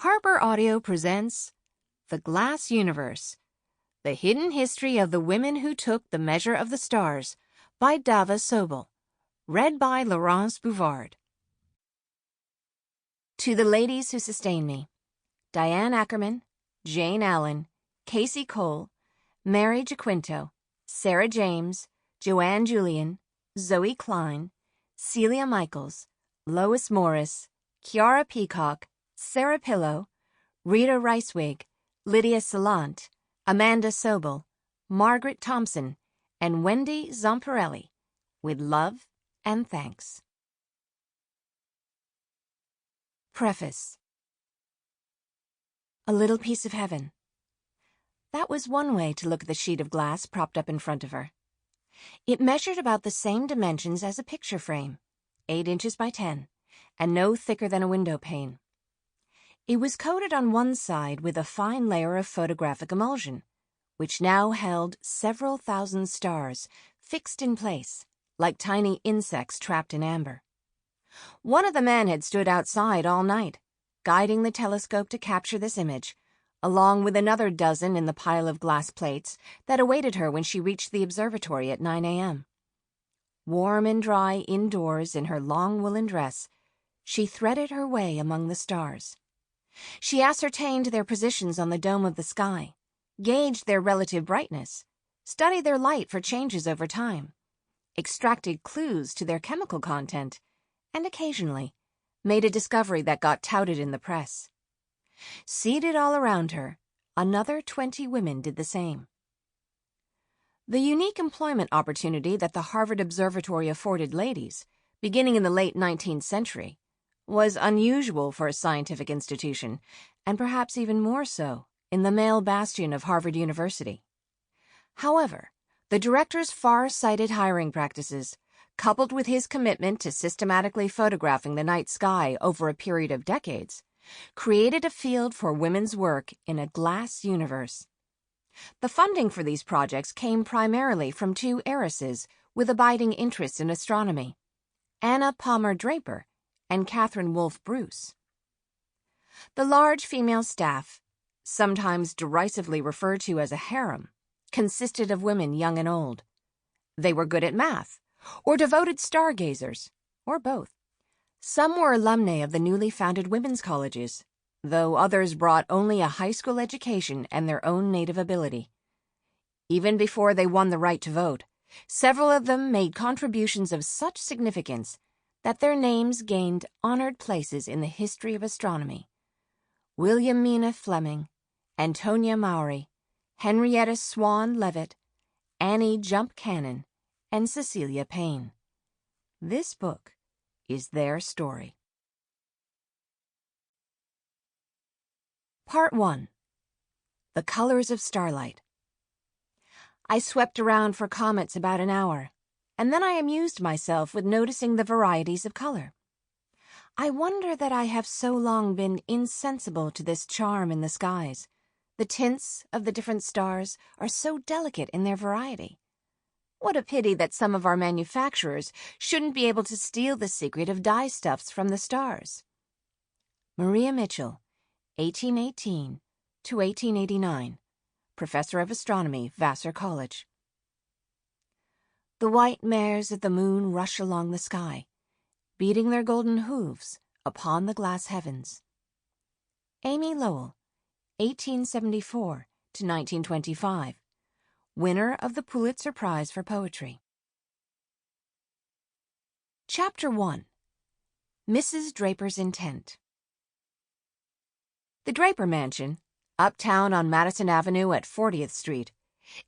Harper Audio presents The Glass Universe, The Hidden History of the Women Who Took the Measure of the Stars by Dava Sobel, read by Laurence Bouvard. To the Ladies Who Sustain Me, Diane Ackerman, Jane Allen, Casey Cole, Mary Jaquinto, Sarah James, Joanne Julian, Zoe Klein, Celia Michaels, Lois Morris, Kiara Peacock, Sarah Pillow, Rita Ricewig, Lydia Salant, Amanda Sobel, Margaret Thompson, and Wendy Zamparelli, with love and thanks. Preface. A little piece of heaven. That was one way to look at the sheet of glass propped up in front of her. It measured about the same dimensions as a picture frame, 8 inches by 10, and no thicker than a window pane. It was coated on one side with a fine layer of photographic emulsion, which now held several thousand stars fixed in place, like tiny insects trapped in amber. One of the men had stood outside all night, guiding the telescope to capture this image, along with another dozen in the pile of glass plates that awaited her when she reached the observatory at 9 a.m. Warm and dry indoors in her long woolen dress, she threaded her way among the stars. She ascertained their positions on the dome of the sky, gauged their relative brightness, studied their light for changes over time, extracted clues to their chemical content, and occasionally made a discovery that got touted in the press. Seated all around her, another 20 women did the same. The unique employment opportunity that the Harvard Observatory afforded ladies, beginning in the late 19th century, was unusual for a scientific institution, and perhaps even more so in the male bastion of Harvard University. However, the director's far-sighted hiring practices, coupled with his commitment to systematically photographing the night sky over a period of decades, created a field for women's work in a glass universe. The funding for these projects came primarily from 2 heiresses with abiding interests in astronomy, Anna Palmer Draper and Catherine Wolfe Bruce. The large female staff, sometimes derisively referred to as a harem, consisted of women young and old. They were good at math, or devoted stargazers, or both. Some were alumnae of the newly founded women's colleges, though others brought only a high school education and their own native ability. Even before they won the right to vote, several of them made contributions of such significance that their names gained honored places in the history of astronomy. Williamina Fleming, Antonia Maury, Henrietta Swan Leavitt, Annie Jump Cannon, and Cecilia Payne. This book is their story. Part 1. The Colors of Starlight. I swept around for comets about an hour, and then I amused myself with noticing the varieties of color. I wonder that I have so long been insensible to this charm in the skies. The tints of the different stars are so delicate in their variety. What a pity that some of our manufacturers shouldn't be able to steal the secret of dye-stuffs from the stars. Maria Mitchell, 1818 to 1889, Professor of Astronomy, Vassar College. The white mares of the moon rush along the sky, beating their golden hooves upon the glass heavens. Amy Lowell, 1874 to 1925, winner of the Pulitzer Prize for Poetry. Chapter 1. Mrs. Draper's Intent. The Draper Mansion, uptown on Madison Avenue at 40th Street,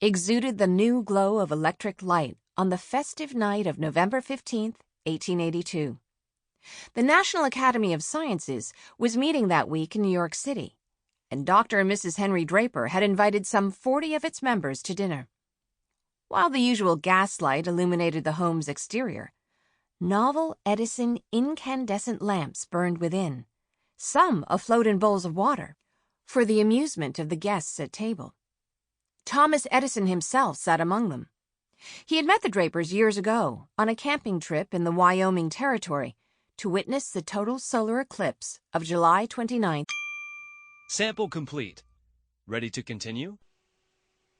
exuded the new glow of electric light on the festive night of November 15, 1882. The National Academy of Sciences was meeting that week in New York City, and Dr. and Mrs. Henry Draper had invited some 40 of its members to dinner. While the usual gaslight illuminated the home's exterior, novel Edison incandescent lamps burned within, some afloat in bowls of water, for the amusement of the guests at table. Thomas Edison himself sat among them. He had met the Drapers years ago on a camping trip in the Wyoming Territory to witness the total solar eclipse of July 29th. Sample complete. Ready to continue?